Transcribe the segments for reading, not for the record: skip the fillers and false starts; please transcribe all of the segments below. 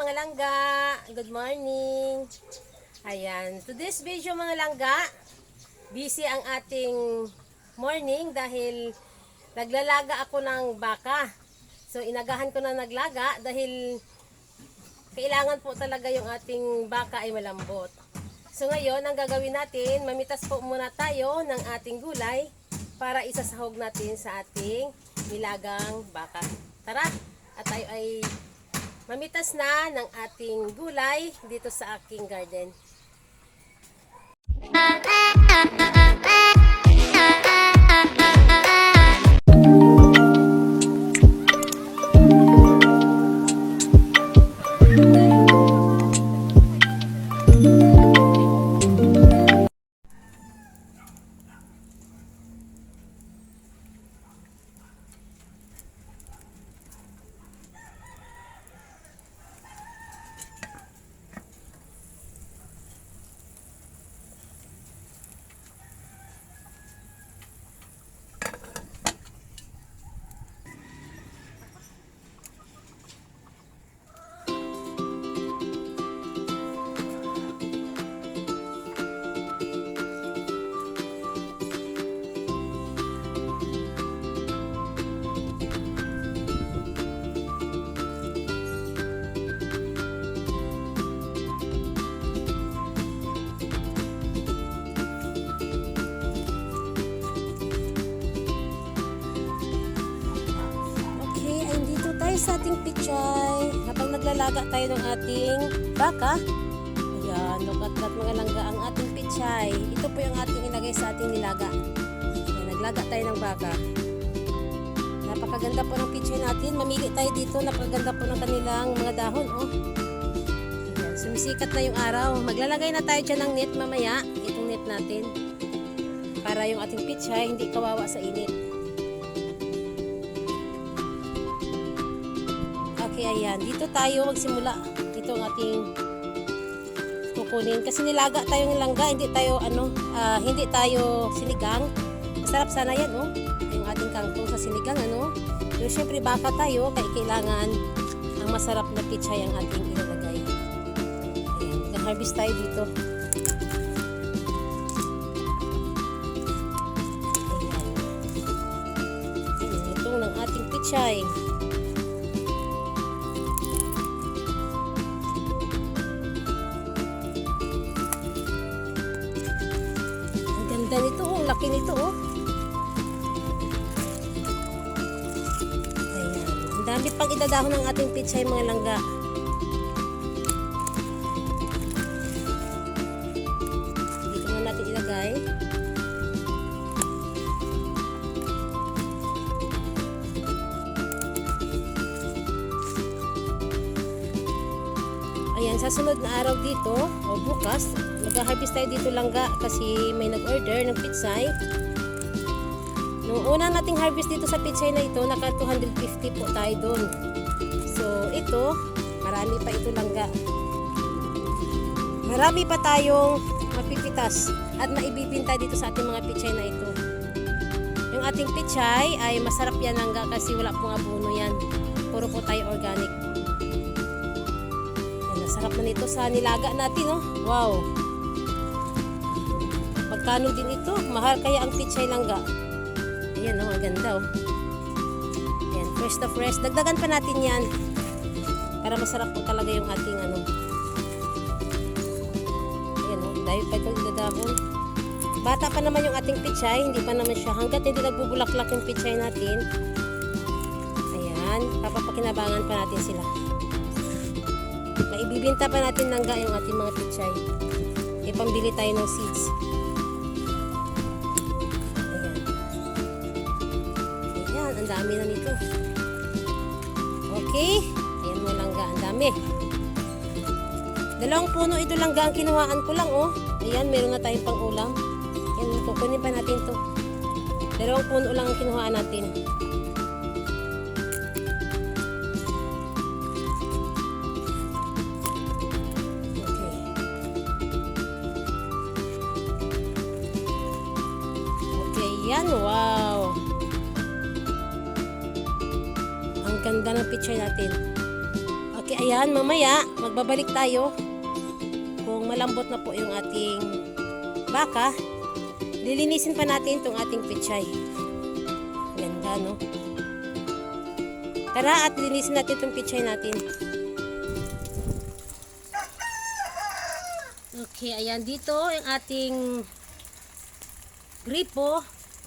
mga langga. Good morning. Ayan, today's video mga langga. Busy ang ating morning dahil naglalaga ako ng baka. So inagahan ko na naglaga dahil kailangan po talaga yung ating baka ay malambot. So ngayon, ang gagawin natin, mamitas po muna tayo ng ating gulay para isasahog natin sa ating nilagang baka. Tara, at tayo ay mamitas na ng ating gulay dito sa aking garden. Sa ating pichay, habang naglalaga tayo ng ating baka. Ayan, look at that mga langga, ang ating pichay. Ito po yung ating ilagay sa ating nilaga. Ayan, naglaga tayo ng baka. Napakaganda po ng pichay natin. Mamili tayo dito, napakaganda po ng kanilang mga dahon. Oh. Ayan, sumisikat na yung araw. Maglalagay na tayo dyan ng net mamaya, itong net natin. Para yung ating pichay hindi kawawa sa init. Ayan, dito tayo magsimula. Ito ang ating kukunin kasi nilaga tayo ng langga, hindi tayo sinigang. Masarap sana yan, oh. Yung ating kangkong sa sinigang, ano. Pero syempre baka tayo, kaya kailangan ang masarap na pichay ang ating ilalagay. Ayan, nag-harvest tayo dito. Ayan, ito ng ating pichay. Nito, oh, laki nito, oh. Ayan. Ang dami pang idadahon ng ating pichay mga langga. Dito na natin ilagay. Ayan, sa sunod na araw dito, o bukas, mag-harvest tayo dito langga kasi may nag-order ng pichay. Nung una nating harvest dito sa pichay na ito, naka 250 po tayo doon. So ito, marami pa ito langga. Marami pa tayong mapipitas at maibibinta dito sa ating mga pichay na ito. Yung ating pichay ay masarap yan langga kasi wala pong abono yan. Puro po tayo organic. Sarap na nito sa nilaga natin, oh. Wow. Magkano din ito? Mahal kaya ang pichay langga. Ayan, oh, ang ganda, oh. Ayan, fresh na fresh. Dagdagan pa natin yan. Para masarap po talaga yung ating, ano. Ayan, oh, dahil pa ito idadahon. Bata pa naman yung ating pichay. Hindi pa naman siya. Hanggat hindi nagbubulaklak yung pichay natin. Ayan, papapakinabangan pa natin sila. Maibibinta pa natin langga yung ating mga pichay. Ipambili tayo ng seeds. Ayan. Ayan, ang dami na nito. Okay. Ayan mo langga, ang dami. Dalawang puno ito langga ang kinuhaan ko lang, oh. Ayan, meron na tayong pang ulam. Ayan, kukunin pa natin to. Dalawang puno lang ang kinuhaan natin. Yan, wow. Ang ganda ng picture natin. Okay, ayan, mamaya magbabalik tayo kung malambot na po yung ating baka. Lilinisin pa natin itong ating pechay. Ganda, no? Tara at linisin natin itong pechay natin. Okay, ayan dito yung ating gripo.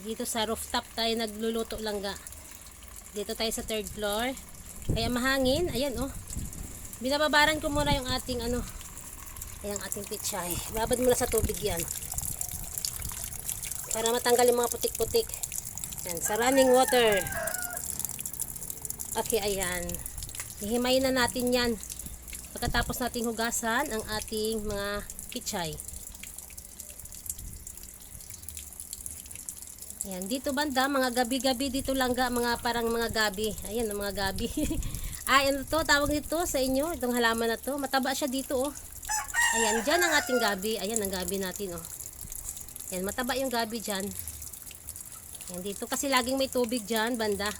Dito sa rooftop tayo nagluluto langga. Dito tayo sa third floor. Kaya mahangin. Ayan, oh. Binababaran ko muna yung ating ayan, ating pechay. Babad muna sa tubig yan. Para matanggal yung mga putik-putik. Ayan, sa running water. Okay, ayan. Hihimayin na natin yan. Pagkatapos nating hugasan ang ating mga pechay. Ayan, dito banda, mga gabi-gabi dito langga, mga parang mga gabi. Ayan, mga gabi. Ano to, tawag nito sa inyo, itong halaman na to. Mataba siya dito, oh. Ayan, dyan ang ating gabi. Ayan, ang gabi natin, oh. Ayan, mataba yung gabi dyan. Ayan, dito kasi laging may tubig dyan, banda.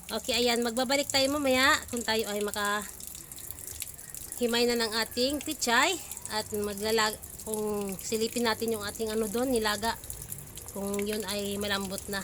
Okay, ayan, magbabalik tayo mamaya kung tayo ay himay na ng ating pechay at kung silipin natin yung ating doon, nilaga. Kung yun ay malambot na.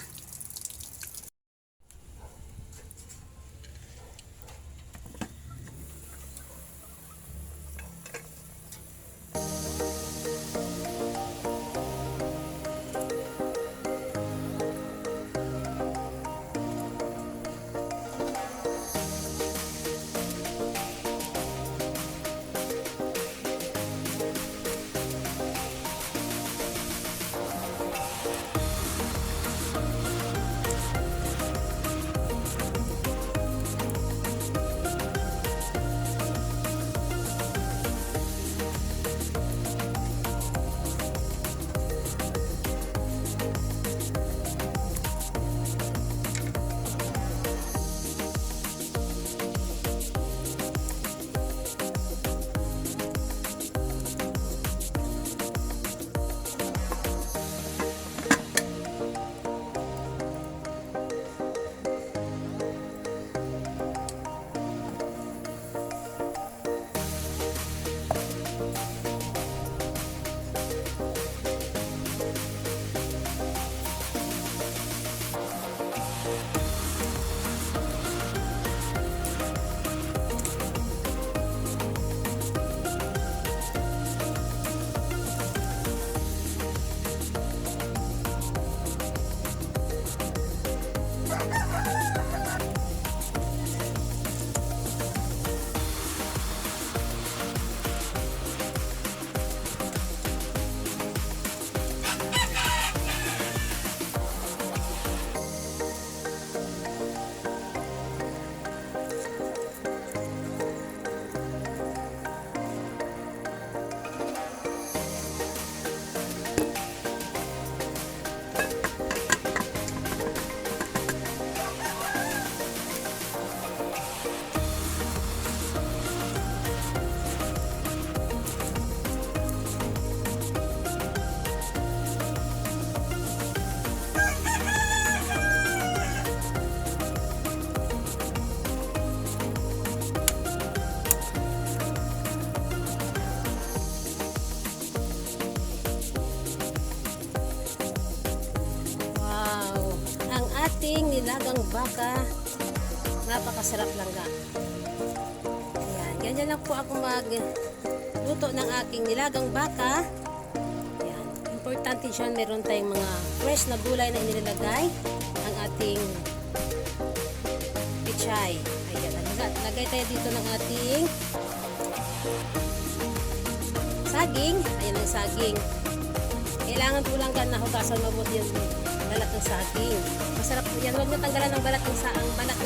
Ating nilagang baka, napakasarap langga. Ayan, ganyan lang po ako magluto ng aking nilagang baka. Ayan, importante dyan, meron tayong mga fresh na gulay na inilalagay ang ating pechay. Ayan, lagay tayo dito ng ating saging. Ayan ang saging. Kailangan po lang na hugasan mabuti yung balat ng saging. Masarap po yan. Huwag mo tanggalan ng balat ng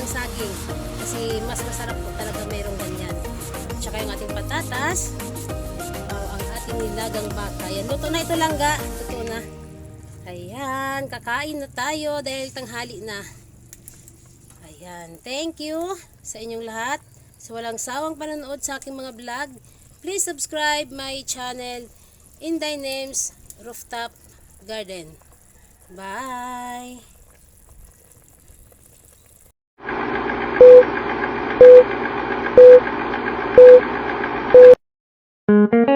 saging. Kasi mas masarap po talaga mayroong ganyan. Tsaka yung ating patatas. Ang ating nilagang baka. Yan, luto na ito langga. Luto na. Ayan, kakain na tayo dahil tanghali na. Ayan, thank you sa inyong lahat. Sa walang sawang panonood sa aking mga vlog. Please subscribe my channel, Inday Names Rooftop Garden. Bye! Ayan.